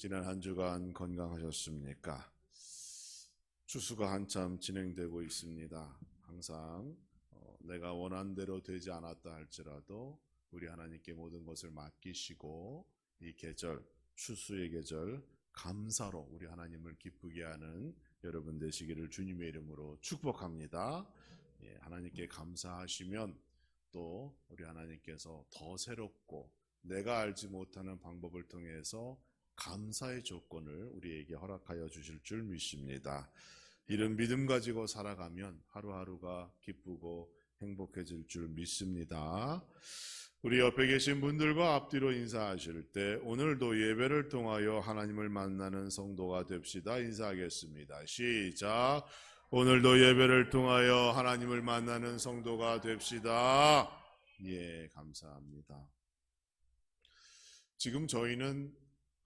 지난 한 주간 건강하셨습니까? 추수가 한참 진행되고 있습니다. 항상 내가 원한 대로 되지 않았다 할지라도 우리 하나님께 모든 것을 맡기시고 이 계절, 추수의 계절 감사로 우리 하나님을 기쁘게 하는 여러분 되시기를 주님의 이름으로 축복합니다. 하나님께 감사하시면 또 우리 하나님께서 더 새롭고 내가 알지 못하는 방법을 통해서 감사의 조건을 우리에게 허락하여 주실 줄 믿습니다. 이런 믿음 가지고 살아가면 하루하루가 기쁘고 행복해질 줄 믿습니다. 우리 옆에 계신 분들과 앞뒤로 인사하실 때 오늘도 예배를 통하여 하나님을 만나는 성도가 됩시다. 인사하겠습니다. 시작. 오늘도 예배를 통하여 하나님을 만나는 성도가 됩시다. 예, 감사합니다. 지금 저희는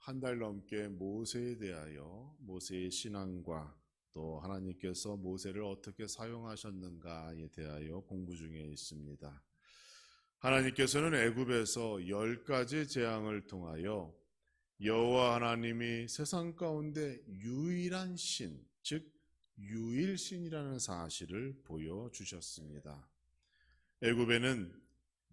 한 달 넘게 모세에 대하여 모세의 신앙과 또 하나님께서 모세를 어떻게 사용하셨는가에 대하여 공부 중에 있습니다. 하나님께서는 애굽에서 10가지 재앙을 통하여 여호와 하나님이 세상 가운데 유일한 신, 즉 유일신이라는 사실을 보여주셨습니다. 애굽에는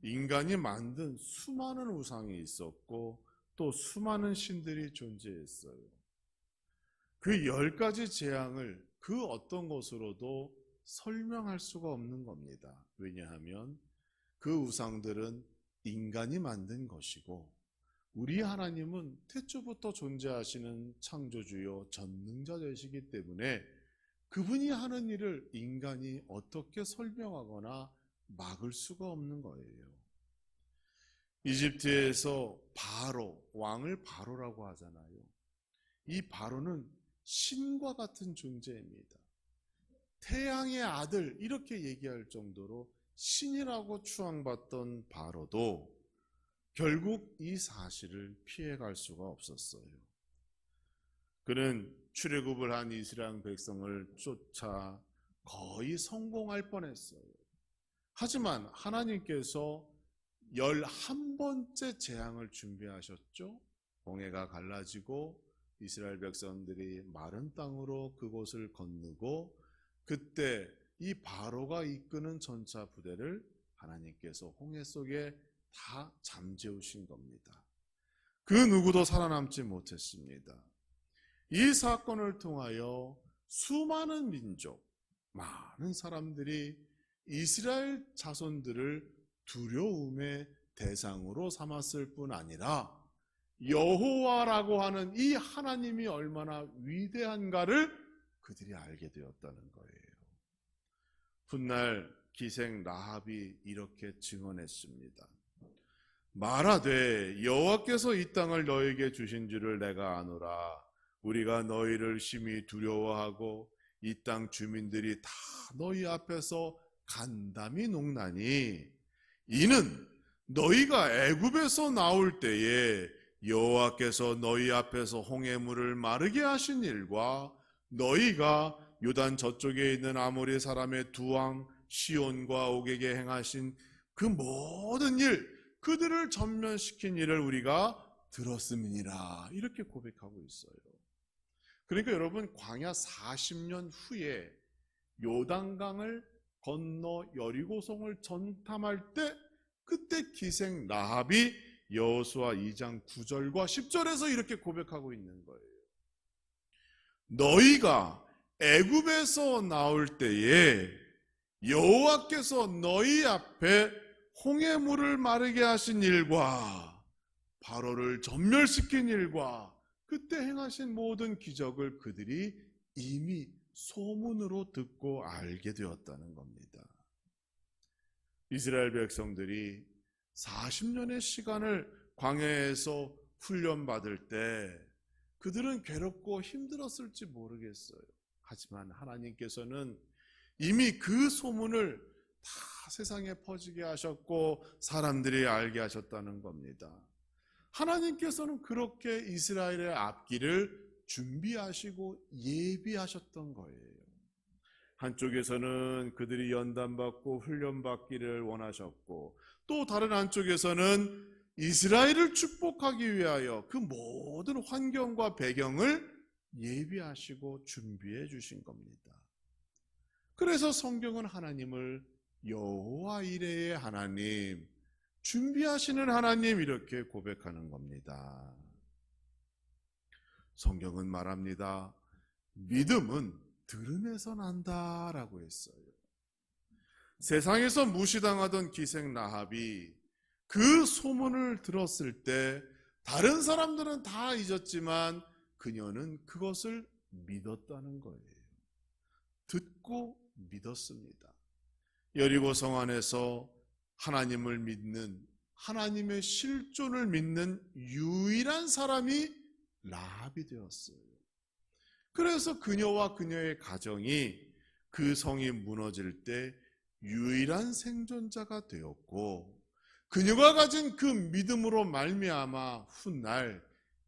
인간이 만든 수많은 우상이 있었고 또 수많은 신들이 존재했어요. 그 10가지 재앙을 그 어떤 것으로도 설명할 수가 없는 겁니다. 왜냐하면 그 우상들은 인간이 만든 것이고 우리 하나님은 태초부터 존재하시는 창조주요 전능자 되시기 때문에 그분이 하는 일을 인간이 어떻게 설명하거나 막을 수가 없는 거예요. 이집트에서 바로, 왕을 바로라고 하잖아요. 이 바로는 신과 같은 존재입니다. 태양의 아들 이렇게 얘기할 정도로 신이라고 추앙받던 바로도 결국 이 사실을 피해갈 수가 없었어요. 그는 출애굽을 한 이스라엘 백성을 쫓아 거의 성공할 뻔했어요. 하지만 하나님께서 11번째 재앙을 준비하셨죠. 홍해가 갈라지고 이스라엘 백성들이 마른 땅으로 그곳을 건너고 그때 이 바로가 이끄는 전차 부대를 하나님께서 홍해 속에 다 잠재우신 겁니다. 그 누구도 살아남지 못했습니다. 이 사건을 통하여 수많은 민족, 많은 사람들이 이스라엘 자손들을 두려움의 대상으로 삼았을 뿐 아니라 여호와라고 하는 이 하나님이 얼마나 위대한가를 그들이 알게 되었다는 거예요. 훗날 기생 라합이 이렇게 증언했습니다. 말하되 여호와께서 이 땅을 너에게 주신 줄을 내가 아노라. 우리가 너희를 심히 두려워하고 이 땅 주민들이 다 너희 앞에서 간담이 녹나니 이는 너희가 애굽에서 나올 때에 여호와께서 너희 앞에서 홍해물을 마르게 하신 일과 너희가 요단 저쪽에 있는 아모리 사람의 두 왕 시온과 옥에게 행하신 그 모든 일, 그들을 전면시킨 일을 우리가 들었음이니라. 이렇게 고백하고 있어요. 그러니까 여러분, 광야 40년 후에 요단강을 건너 여리고성을 전탐할 때 그때 기생 라합이 여호수아 2장 9절과 10절에서 이렇게 고백하고 있는 거예요. 너희가 애굽에서 나올 때에 여호와께서 너희 앞에 홍해물을 마르게 하신 일과 바로를 전멸시킨 일과 그때 행하신 모든 기적을 그들이 이미 소문으로 듣고 알게 되었다는 겁니다. 이스라엘 백성들이 40년의 시간을 광야에서 훈련받을 때 그들은 괴롭고 힘들었을지 모르겠어요. 하지만 하나님께서는 이미 그 소문을 다 세상에 퍼지게 하셨고 사람들이 알게 하셨다는 겁니다. 하나님께서는 그렇게 이스라엘의 앞길을 준비하시고 예비하셨던 거예요. 한쪽에서는 그들이 연단받고 훈련받기를 원하셨고 또 다른 한쪽에서는 이스라엘을 축복하기 위하여 그 모든 환경과 배경을 예비하시고 준비해 주신 겁니다. 그래서 성경은 하나님을 여호와 이레의 하나님, 준비하시는 하나님 이렇게 고백하는 겁니다. 성경은 말합니다. 믿음은 들음에서 난다라고 했어요. 세상에서 무시당하던 기생 라합이 그 소문을 들었을 때 다른 사람들은 다 잊었지만 그녀는 그것을 믿었다는 거예요. 듣고 믿었습니다. 여리고 성 안에서 하나님을 믿는, 하나님의 실존을 믿는 유일한 사람이 라합이 되었어요. 그래서 그녀와 그녀의 가정이 그 성이 무너질 때 유일한 생존자가 되었고, 그녀가 가진 그 믿음으로 말미암아 훗날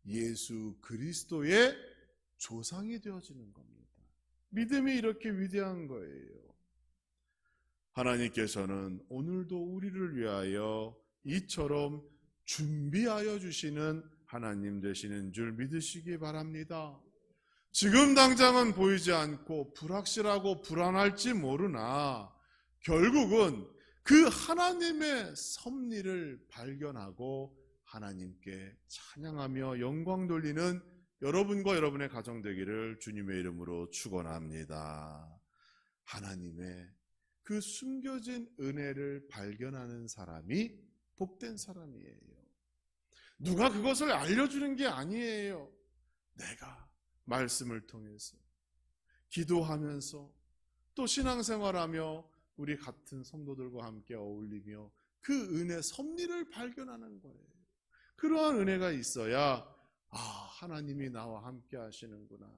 예수 그리스도의 조상이 되어지는 겁니다. 믿음이 이렇게 위대한 거예요. 하나님께서는 오늘도 우리를 위하여 이처럼 준비하여 주시는 하나님 되시는 줄 믿으시기 바랍니다. 지금 당장은 보이지 않고 불확실하고 불안할지 모르나 결국은 그 하나님의 섭리를 발견하고 하나님께 찬양하며 영광 돌리는 여러분과 여러분의 가정 되기를 주님의 이름으로 축원합니다. 하나님의 그 숨겨진 은혜를 발견하는 사람이 복된 사람이에요. 누가 그것을 알려주는 게 아니에요. 내가 말씀을 통해서 기도하면서 또 신앙생활하며 우리 같은 성도들과 함께 어울리며 그 은혜 섭리를 발견하는 거예요. 그러한 은혜가 있어야 하나님이 나와 함께 하시는구나.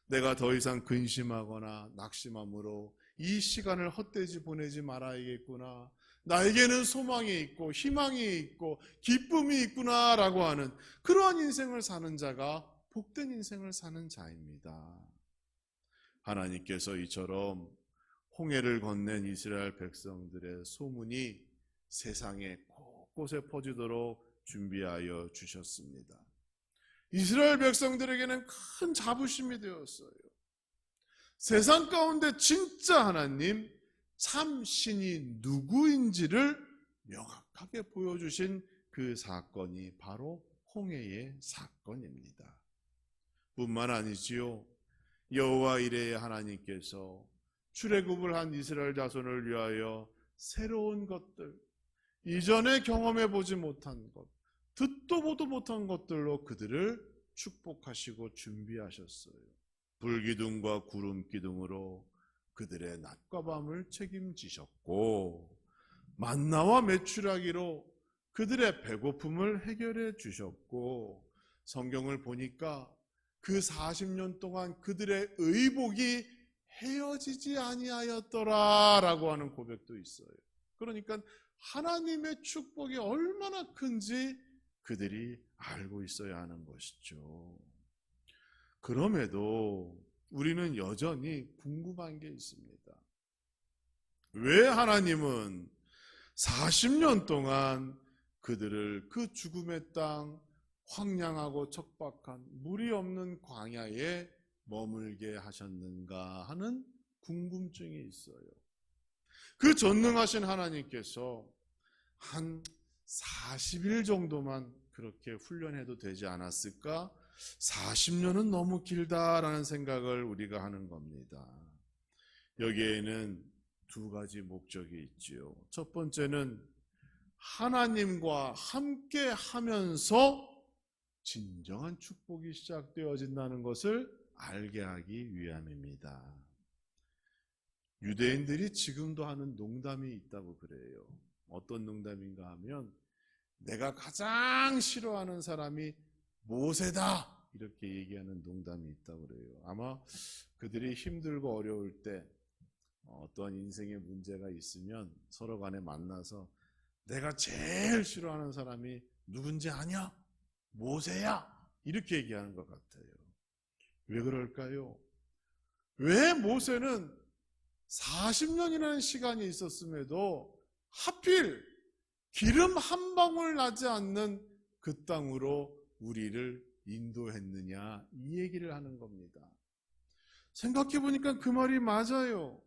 내가 더 이상 근심하거나 낙심함으로 이 시간을 헛되이 보내지 말아야겠구나. 나에게는 소망이 있고 희망이 있고 기쁨이 있구나라고 하는 그러한 인생을 사는 자가 복된 인생을 사는 자입니다. 하나님께서 이처럼 홍해를 건넨 이스라엘 백성들의 소문이 세상에 곳곳에 퍼지도록 준비하여 주셨습니다. 이스라엘 백성들에게는 큰 자부심이 되었어요. 세상 가운데 진짜 하나님, 참 신이 누구인지를 명확하게 보여주신 그 사건이 바로 홍해의 사건입니다. 뿐만 아니지요. 여호와 이레의 하나님께서 출애굽을 한 이스라엘 자손을 위하여 새로운 것들, 이전에 경험해 보지 못한 것, 듣도 보도 못한 것들로 그들을 축복하시고 준비하셨어요. 불기둥과 구름기둥으로 그들의 낮과 밤을 책임지셨고, 만나와 메추라기로 그들의 배고픔을 해결해 주셨고, 성경을 보니까 그 40년 동안 그들의 의복이 헤어지지 아니하였더라라고 하는 고백도 있어요. 그러니까 하나님의 축복이 얼마나 큰지 그들이 알고 있어야 하는 것이죠. 그럼에도 우리는 여전히 궁금한 게 있습니다. 왜 하나님은 40년 동안 그들을 그 죽음의 땅, 황량하고 척박한 물이 없는 광야에 머물게 하셨는가 하는 궁금증이 있어요. 그 전능하신 하나님께서 한 40일 정도만 그렇게 훈련해도 되지 않았을까? 40년은 너무 길다라는 생각을 우리가 하는 겁니다. 여기에는 두 가지 목적이 있지요. 첫 번째는 하나님과 함께 하면서 진정한 축복이 시작되어진다는 것을 알게 하기 위함입니다. 유대인들이 지금도 하는 농담이 있다고 그래요. 어떤 농담인가 하면 내가 가장 싫어하는 사람이 모세다 이렇게 얘기하는 농담이 있다고 그래요. 아마 그들이 힘들고 어려울 때 어떠한 인생의 문제가 있으면 서로 간에 만나서 내가 제일 싫어하는 사람이 누군지 아냐? 모세야! 이렇게 얘기하는 것 같아요. 왜 그럴까요? 왜 모세는 40년이라는 시간이 있었음에도 하필 기름 한 방울 나지 않는 그 땅으로 우리를 인도했느냐, 이 얘기를 하는 겁니다. 생각해 보니까 그 말이 맞아요.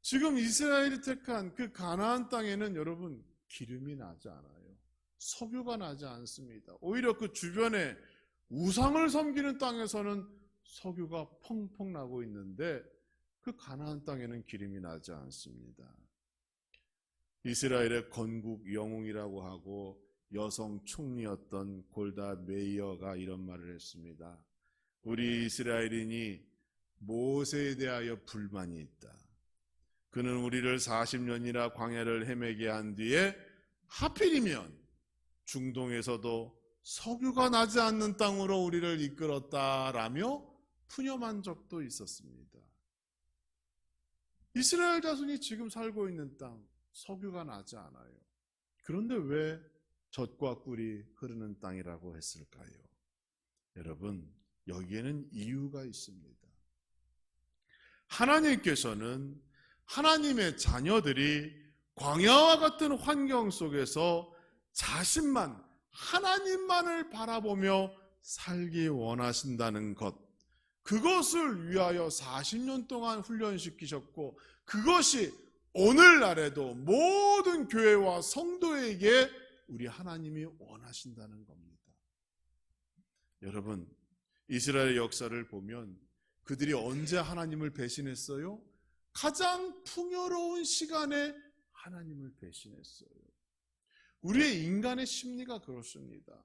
지금 이스라엘이 택한 그 가나안 땅에는 여러분 기름이 나지 않아요. 석유가 나지 않습니다. 오히려 그 주변에 우상을 섬기는 땅에서는 석유가 펑펑 나고 있는데 그 가나안 땅에는 기름이 나지 않습니다. 이스라엘의 건국 영웅이라고 하고 여성 총리였던 골다 메이어가 이런 말을 했습니다. 우리 이스라엘인이 모세에 대하여 불만이 있다. 그는 우리를 40년이나 광야를 헤매게 한 뒤에 하필이면 중동에서도 석유가 나지 않는 땅으로 우리를 이끌었다라며 푸념한 적도 있었습니다. 이스라엘 자손이 지금 살고 있는 땅, 석유가 나지 않아요. 그런데 왜 젖과 꿀이 흐르는 땅이라고 했을까요? 여러분, 여기에는 이유가 있습니다. 하나님께서는 하나님의 자녀들이 광야와 같은 환경 속에서 자신만, 하나님만을 바라보며 살기 원하신다는 것, 그것을 위하여 40년 동안 훈련시키셨고, 그것이 오늘날에도 모든 교회와 성도에게 우리 하나님이 원하신다는 겁니다. 여러분, 이스라엘 역사를 보면 그들이 언제 하나님을 배신했어요? 가장 풍요로운 시간에 하나님을 배신했어요. 우리의 인간의 심리가 그렇습니다.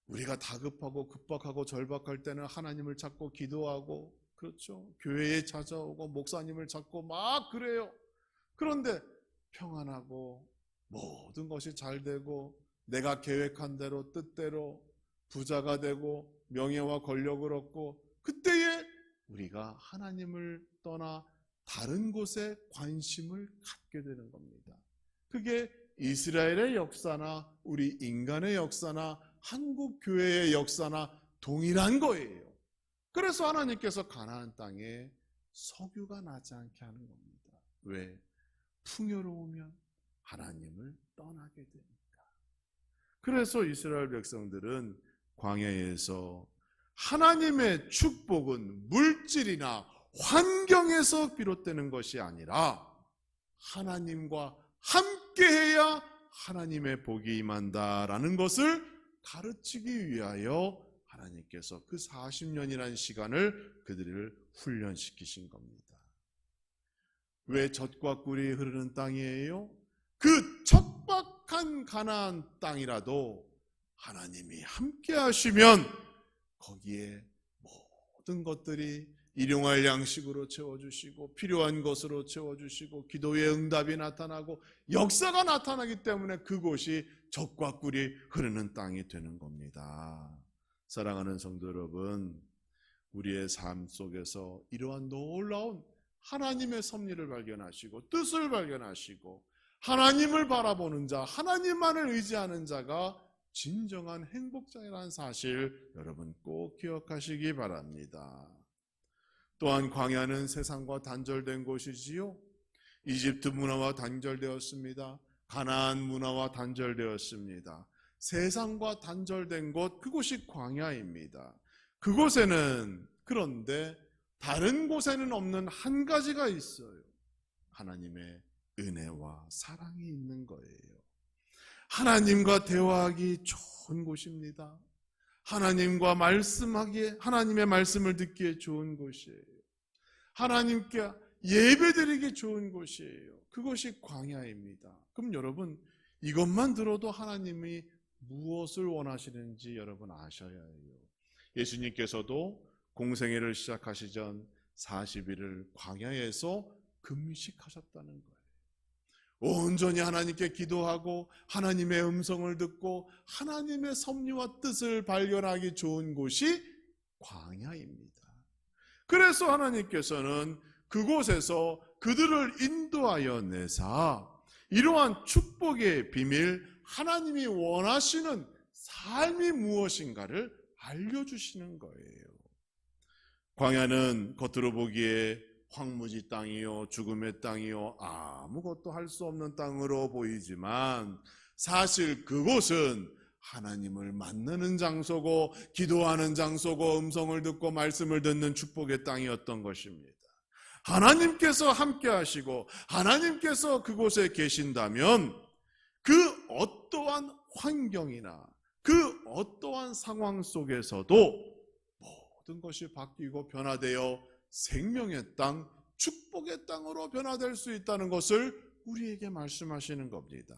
우리가 다급하고 급박하고 절박할 때는 하나님을 찾고 기도하고, 그렇죠? 교회에 찾아오고 목사님을 찾고 막 그래요. 그런데 평안하고 모든 것이 잘 되고 내가 계획한 대로 뜻대로 부자가 되고 명예와 권력을 얻고, 그때에 우리가 하나님을 떠나 다른 곳에 관심을 갖게 되는 겁니다. 그게 이스라엘의 역사나 우리 인간의 역사나 한국 교회의 역사나 동일한 거예요. 그래서 하나님께서 가나안 땅에 석유가 나지 않게 하는 겁니다. 왜? 풍요로우면 하나님을 떠나게 되니까. 그래서 이스라엘 백성들은 광야에서 하나님의 축복은 물질이나 환경에서 비롯되는 것이 아니라 하나님과 함께해야 하나님의 복이 임한다라는 것을 가르치기 위하여 하나님께서 그 40년이라는 시간을 그들을 훈련시키신 겁니다. 왜 젖과 꿀이 흐르는 땅이에요? 그 척박한 가나안 땅이라도 하나님이 함께 하시면 거기에 모든 것들이 일용할 양식으로 채워주시고 필요한 것으로 채워주시고 기도의 응답이 나타나고 역사가 나타나기 때문에 그곳이 젖과 꿀이 흐르는 땅이 되는 겁니다. 사랑하는 성도 여러분, 우리의 삶 속에서 이러한 놀라운 하나님의 섭리를 발견하시고 뜻을 발견하시고 하나님을 바라보는 자, 하나님만을 의지하는 자가 진정한 행복자라는 사실 여러분 꼭 기억하시기 바랍니다. 또한 광야는 세상과 단절된 곳이지요. 이집트 문화와 단절되었습니다. 가나안 문화와 단절되었습니다. 세상과 단절된 곳, 그곳이 광야입니다. 그곳에는 그런데 다른 곳에는 없는 한 가지가 있어요. 하나님의 은혜와 사랑이 있는 거예요. 하나님과 대화하기 좋은 곳입니다. 하나님과 말씀하기에, 하나님의 말씀을 듣기에 좋은 곳이에요. 하나님께 예배드리기 좋은 곳이에요. 그것이 광야입니다. 그럼 여러분, 이것만 들어도 하나님이 무엇을 원하시는지 여러분 아셔야 해요. 예수님께서도 공생애를 시작하시 전 40일을 광야에서 금식하셨다는 거예요. 온전히 하나님께 기도하고 하나님의 음성을 듣고 하나님의 섭리와 뜻을 발견하기 좋은 곳이 광야입니다. 그래서 하나님께서는 그곳에서 그들을 인도하여 내사 이러한 축복의 비밀, 하나님이 원하시는 삶이 무엇인가를 알려주시는 거예요. 광야는 겉으로 보기에 황무지 땅이요, 죽음의 땅이요, 아무것도 할 수 없는 땅으로 보이지만 사실 그곳은 하나님을 만나는 장소고 기도하는 장소고 음성을 듣고 말씀을 듣는 축복의 땅이었던 것입니다. 하나님께서 함께 하시고 하나님께서 그곳에 계신다면 그 어떠한 환경이나 그 어떠한 상황 속에서도 모든 것이 바뀌고 변화되어 생명의 땅, 축복의 땅으로 변화될 수 있다는 것을 우리에게 말씀하시는 겁니다.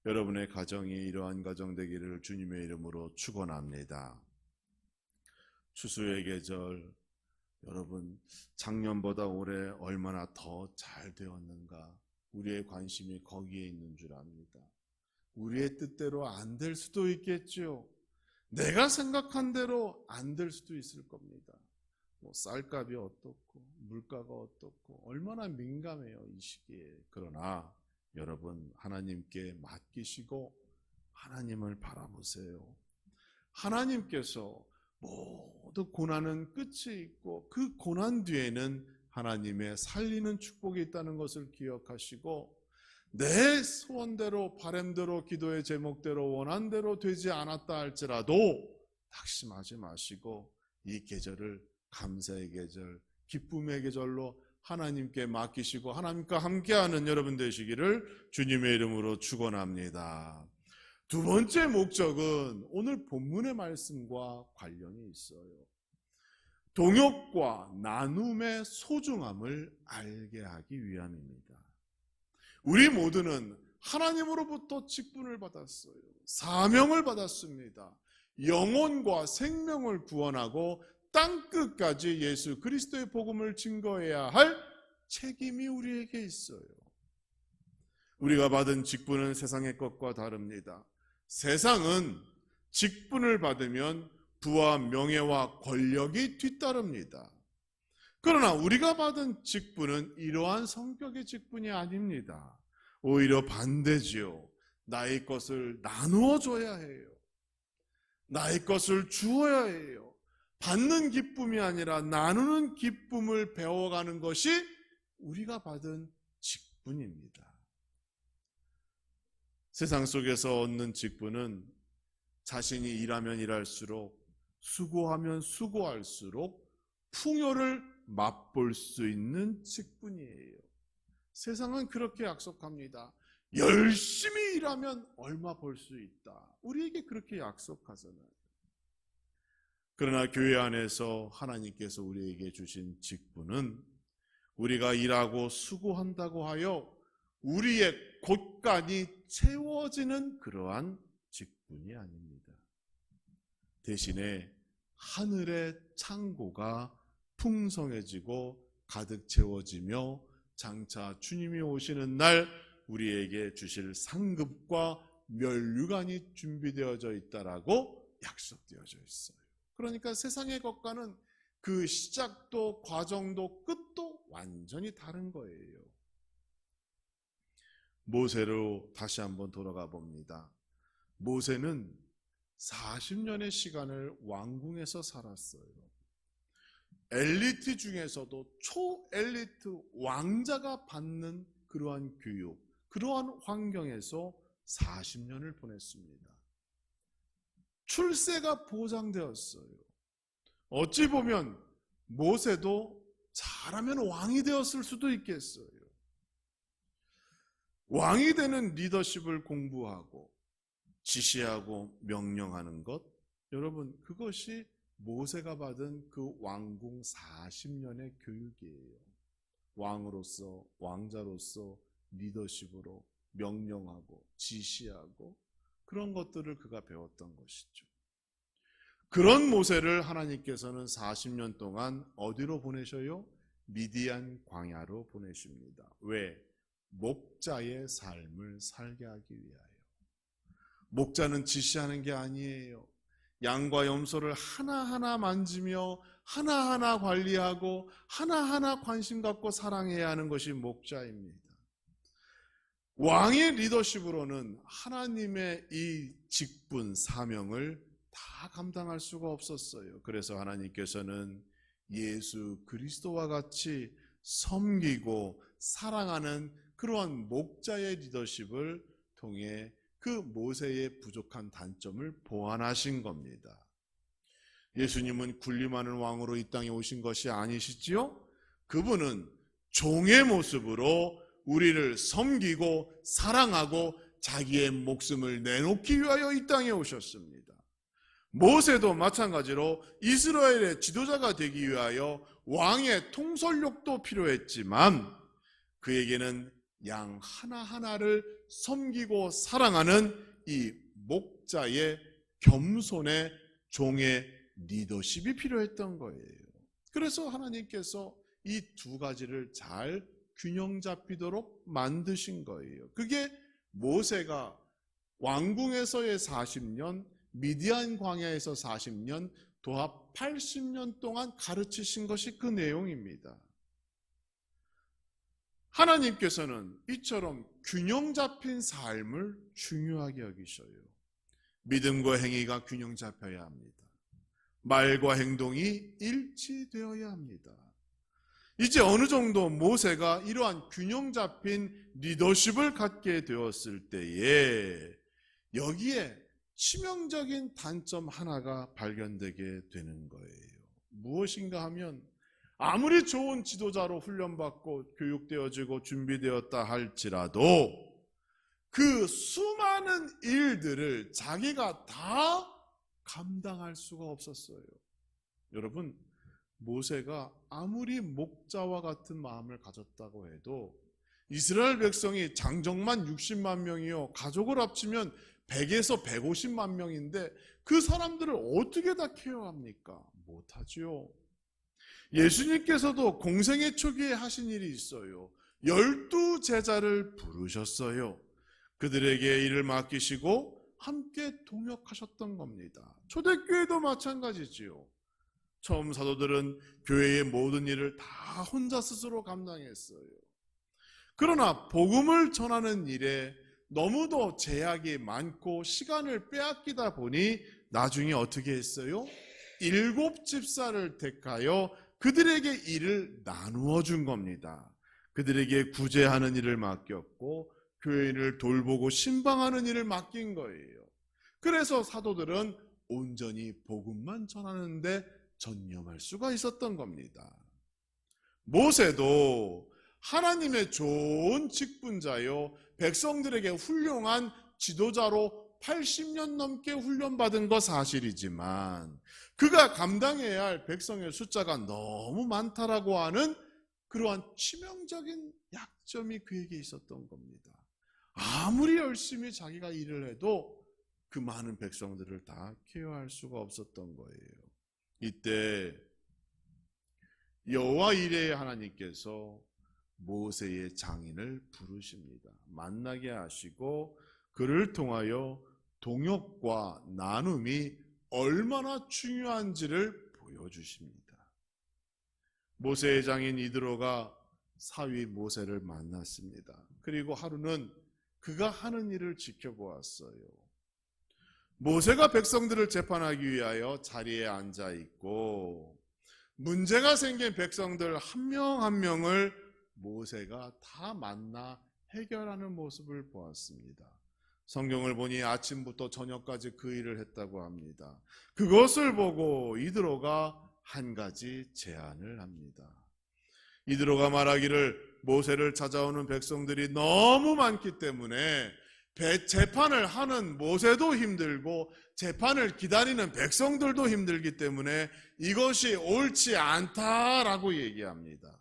여러분의 가정이 이러한 가정 되기를 주님의 이름으로 축원합니다. 추수의 계절, 여러분 작년보다 올해 얼마나 더 잘 되었는가, 우리의 관심이 거기에 있는 줄 압니다. 우리의 뜻대로 안 될 수도 있겠죠. 내가 생각한 대로 안 될 수도 있을 겁니다. 쌀값이 어떻고 물가가 어떻고 얼마나 민감해요, 이 시기에. 그러나 여러분 하나님께 맡기시고 하나님을 바라보세요. 하나님께서 모든 고난은 끝이 있고 그 고난 뒤에는 하나님의 살리는 축복이 있다는 것을 기억하시고, 내 소원대로 바람대로 기도의 제목대로 원한대로 되지 않았다 할지라도 낙심하지 마시고 이 계절을 감사의 계절, 기쁨의 계절로 하나님께 맡기시고 하나님과 함께하는 여러분 되시기를 주님의 이름으로 축원합니다. 두 번째 목적은 오늘 본문의 말씀과 관련이 있어요. 동역과 나눔의 소중함을 알게 하기 위함입니다. 우리 모두는 하나님으로부터 직분을 받았어요. 사명을 받았습니다. 영혼과 생명을 구원하고 땅끝까지 예수 그리스도의 복음을 증거해야 할 책임이 우리에게 있어요. 우리가 받은 직분은 세상의 것과 다릅니다. 세상은 직분을 받으면 부와 명예와 권력이 뒤따릅니다. 그러나 우리가 받은 직분은 이러한 성격의 직분이 아닙니다. 오히려 반대지요. 나의 것을 나누어 줘야 해요. 나의 것을 주어야 해요. 받는 기쁨이 아니라 나누는 기쁨을 배워가는 것이 우리가 받은 직분입니다. 세상 속에서 얻는 직분은 자신이 일하면 일할수록, 수고하면 수고할수록 풍요를 맛볼 수 있는 직분이에요. 세상은 그렇게 약속합니다. 열심히 일하면 얼마 벌 수 있다. 우리에게 그렇게 약속하잖아요. 그러나 교회 안에서 하나님께서 우리에게 주신 직분은 우리가 일하고 수고한다고 하여 우리의 곳간이 채워지는 그러한 직분이 아닙니다. 대신에 하늘의 창고가 풍성해지고 가득 채워지며 장차 주님이 오시는 날 우리에게 주실 상급과 면류관이 준비되어져 있다라고 약속되어져 있어요. 그러니까 세상의 것과는 그 시작도 과정도 끝도 완전히 다른 거예요. 모세로 다시 한번 돌아가 봅니다. 모세는 40년의 시간을 왕궁에서 살았어요. 엘리트 중에서도 초엘리트 왕자가 받는 그러한 교육, 그러한 환경에서 40년을 보냈습니다. 출세가 보장되었어요. 어찌 보면 모세도 잘하면 왕이 되었을 수도 있겠어요. 왕이 되는 리더십을 공부하고 지시하고 명령하는 것, 여러분 그것이 모세가 받은 그 왕궁 40년의 교육이에요. 왕으로서, 왕자로서 리더십으로 명령하고 지시하고 그런 것들을 그가 배웠던 것이죠. 그런 모세를 하나님께서는 40년 동안 어디로 보내셔요? 미디안 광야로 보내십니다. 왜? 목자의 삶을 살게 하기 위하여. 목자는 지시하는 게 아니에요. 양과 염소를 하나하나 만지며 하나하나 관리하고 하나하나 관심 갖고 사랑해야 하는 것이 목자입니다. 왕의 리더십으로는 하나님의 이 직분, 사명을 다 감당할 수가 없었어요. 그래서 하나님께서는 예수 그리스도와 같이 섬기고 사랑하는 그러한 목자의 리더십을 통해 그 모세의 부족한 단점을 보완하신 겁니다. 예수님은 군림하는 왕으로 이 땅에 오신 것이 아니시지요? 그분은 종의 모습으로 우리를 섬기고 사랑하고 자기의 목숨을 내놓기 위하여 이 땅에 오셨습니다. 모세도 마찬가지로 이스라엘의 지도자가 되기 위하여 왕의 통솔력도 필요했지만 그에게는 양 하나하나를 섬기고 사랑하는 이 목자의 겸손의 종의 리더십이 필요했던 거예요. 그래서 하나님께서 이 두 가지를 잘 균형 잡히도록 만드신 거예요. 그게 모세가 왕궁에서의 40년, 미디안 광야에서 40년, 도합 80년 동안 가르치신 것이 그 내용입니다. 하나님께서는 이처럼 균형 잡힌 삶을 중요하게 여기셔요. 믿음과 행위가 균형 잡혀야 합니다. 말과 행동이 일치되어야 합니다. 이제 어느 정도 모세가 이러한 균형 잡힌 리더십을 갖게 되었을 때에 여기에 치명적인 단점 하나가 발견되게 되는 거예요. 무엇인가 하면 아무리 좋은 지도자로 훈련받고 교육되어지고 준비되었다 할지라도 그 수많은 일들을 자기가 다 감당할 수가 없었어요. 여러분, 모세가 아무리 목자와 같은 마음을 가졌다고 해도 이스라엘 백성이 장정만 60만 명이요, 가족을 합치면 100에서 150만 명인데 그 사람들을 어떻게 다 케어합니까? 못하지요. 예수님께서도 공생의 초기에 하신 일이 있어요. 12제자를 부르셨어요. 그들에게 일을 맡기시고 함께 동역하셨던 겁니다. 초대교회도 마찬가지지요. 처음 사도들은 교회의 모든 일을 다 혼자 스스로 감당했어요. 그러나 복음을 전하는 일에 너무도 제약이 많고 시간을 빼앗기다 보니 나중에 어떻게 했어요? 7 집사를 택하여 그들에게 일을 나누어 준 겁니다. 그들에게 구제하는 일을 맡겼고 교회를 돌보고 신방하는 일을 맡긴 거예요. 그래서 사도들은 온전히 복음만 전하는데 전념할 수가 있었던 겁니다. 모세도 하나님의 좋은 직분자요, 백성들에게 훌륭한 지도자로 80년 넘게 훈련받은 거 사실이지만 그가 감당해야 할 백성의 숫자가 너무 많다라고 하는 그러한 치명적인 약점이 그에게 있었던 겁니다. 아무리 열심히 자기가 일을 해도 그 많은 백성들을 다 케어할 수가 없었던 거예요. 이때 여호와 이레의 하나님께서 모세의 장인을 부르십니다. 만나게 하시고 그를 통하여 동역과 나눔이 얼마나 중요한지를 보여주십니다. 모세의 장인 이드로가 사위 모세를 만났습니다. 그리고 하루는 그가 하는 일을 지켜보았어요. 모세가 백성들을 재판하기 위하여 자리에 앉아 있고 문제가 생긴 백성들 한 명 한 명을 모세가 다 만나 해결하는 모습을 보았습니다. 성경을 보니 아침부터 저녁까지 그 일을 했다고 합니다. 그것을 보고 이드로가 한 가지 제안을 합니다. 이드로가 말하기를 모세를 찾아오는 백성들이 너무 많기 때문에 재판을 하는 모세도 힘들고 재판을 기다리는 백성들도 힘들기 때문에 이것이 옳지 않다라고 얘기합니다.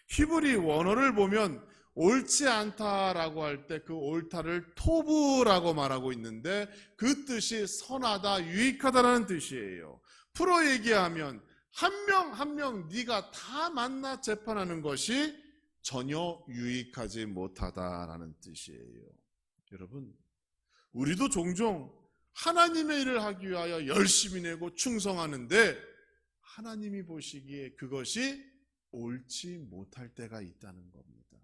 히브리 원어를 보면 옳지 않다라고 할 때 그 옳다를 토브라고 말하고 있는데 그 뜻이 선하다, 유익하다라는 뜻이에요. 풀어 얘기하면 한 명 한 명 네가 다 만나 재판하는 것이 전혀 유익하지 못하다라는 뜻이에요. 여러분, 우리도 종종 하나님의 일을 하기 위하여 열심히 내고 충성하는데 하나님이 보시기에 그것이 옳지 못할 때가 있다는 겁니다.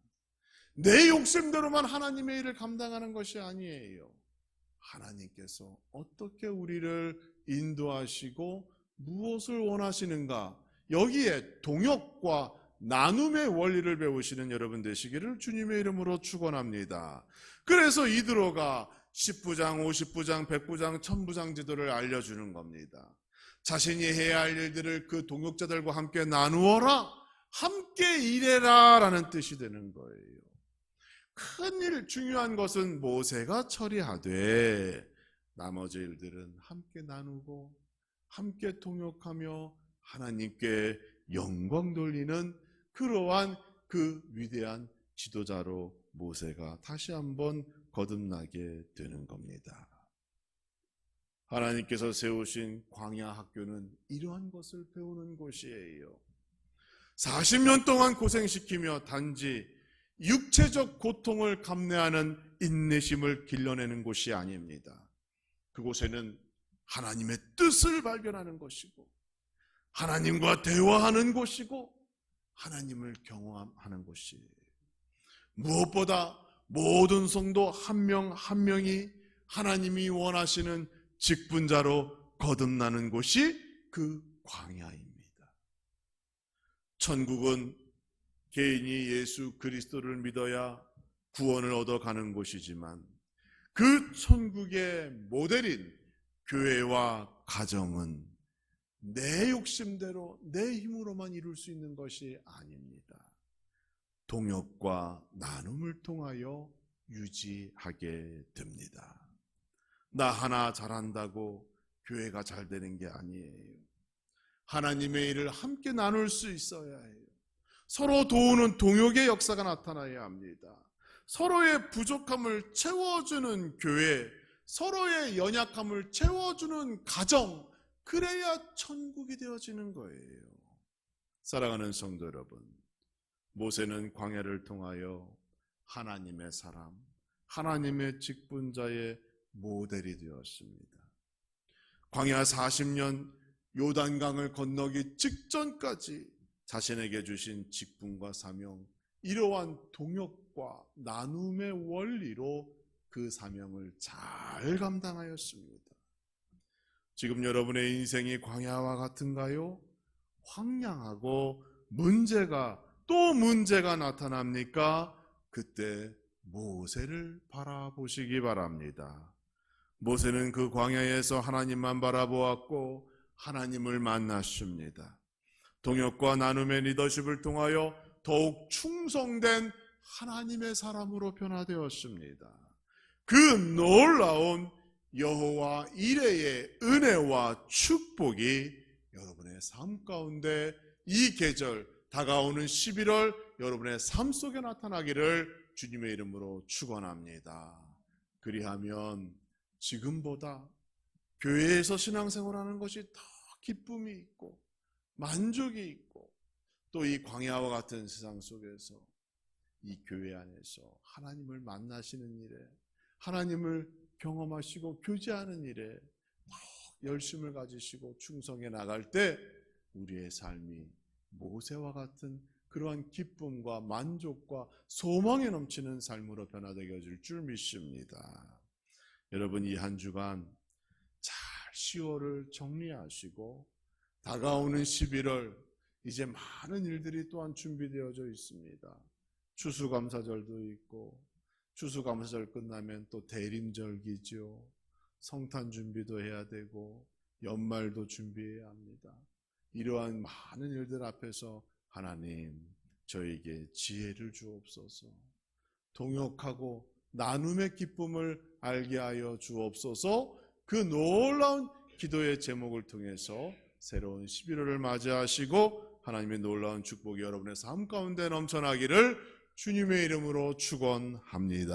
내 욕심대로만 하나님의 일을 감당하는 것이 아니에요. 하나님께서 어떻게 우리를 인도하시고 무엇을 원하시는가, 여기에 동역과 나눔의 원리를 배우시는 여러분 되시기를 주님의 이름으로 축원합니다. 그래서 이드로가 10부장, 50부장, 100부장, 1000부장 지도를 알려주는 겁니다. 자신이 해야 할 일들을 그 동역자들과 함께 나누어라, 함께 일해라 라는 뜻이 되는 거예요. 큰 일, 중요한 것은 모세가 처리하되 나머지 일들은 함께 나누고 함께 통역하며 하나님께 영광 돌리는 그러한 그 위대한 지도자로 모세가 다시 한번 거듭나게 되는 겁니다. 하나님께서 세우신 광야 학교는 이러한 것을 배우는 곳이에요. 40년 동안 고생시키며 단지 육체적 고통을 감내하는 인내심을 길러내는 곳이 아닙니다. 그곳에는 하나님의 뜻을 발견하는 것이고 하나님과 대화하는 곳이고 하나님을 경험하는 곳이에요. 무엇보다 모든 성도 한 명 한 명이 하나님이 원하시는 직분자로 거듭나는 곳이 그 광야입니다. 천국은 개인이 예수 그리스도를 믿어야 구원을 얻어가는 곳이지만 그 천국의 모델인 교회와 가정은 내 욕심대로 내 힘으로만 이룰 수 있는 것이 아닙니다. 동역과 나눔을 통하여 유지하게 됩니다. 나 하나 잘한다고 교회가 잘 되는 게 아니에요. 하나님의 일을 함께 나눌 수 있어야 해요. 서로 도우는 동역의 역사가 나타나야 합니다. 서로의 부족함을 채워주는 교회, 서로의 연약함을 채워주는 가정, 그래야 천국이 되어지는 거예요. 사랑하는 성도 여러분, 모세는 광야를 통하여 하나님의 사람, 하나님의 직분자의 모델이 되었습니다. 광야 40년 요단강을 건너기 직전까지 자신에게 주신 직분과 사명, 이러한 동역과 나눔의 원리로 그 사명을 잘 감당하였습니다. 지금 여러분의 인생이 광야와 같은가요? 황량하고 또 문제가 나타납니까? 그때 모세를 바라보시기 바랍니다. 모세는 그 광야에서 하나님만 바라보았고 하나님을 만났습니다. 동역과 나눔의 리더십을 통하여 더욱 충성된 하나님의 사람으로 변화되었습니다. 그 놀라운 여호와 이레의 은혜와 축복이 여러분의 삶 가운데 이 계절 다가오는 11월 여러분의 삶 속에 나타나기를 주님의 이름으로 축원합니다. 그리하면 지금보다 교회에서 신앙생활하는 것이 더 기쁨이 있고 만족이 있고 또 이 광야와 같은 세상 속에서 이 교회 안에서 하나님을 만나시는 일에 하나님을 경험하시고 교제하는 일에 더 열심을 가지시고 충성해 나갈 때 우리의 삶이 모세와 같은 그러한 기쁨과 만족과 소망에 넘치는 삶으로 변화되게 해줄 줄 믿습니다. 여러분, 이 한 주간 잘 10월을 정리하시고 다가오는 11월 이제 많은 일들이 또한 준비되어져 있습니다. 추수감사절도 있고 추수감사절 끝나면 또 대림절기죠. 성탄 준비도 해야 되고 연말도 준비해야 합니다. 이러한 많은 일들 앞에서 하나님 저에게 지혜를 주옵소서, 동역하고 나눔의 기쁨을 알게 하여 주옵소서. 그 놀라운 기도의 제목을 통해서 새로운 11월을 맞이하시고 하나님의 놀라운 축복이 여러분의 삶 가운데 넘쳐나기를 주님의 이름으로 축원합니다.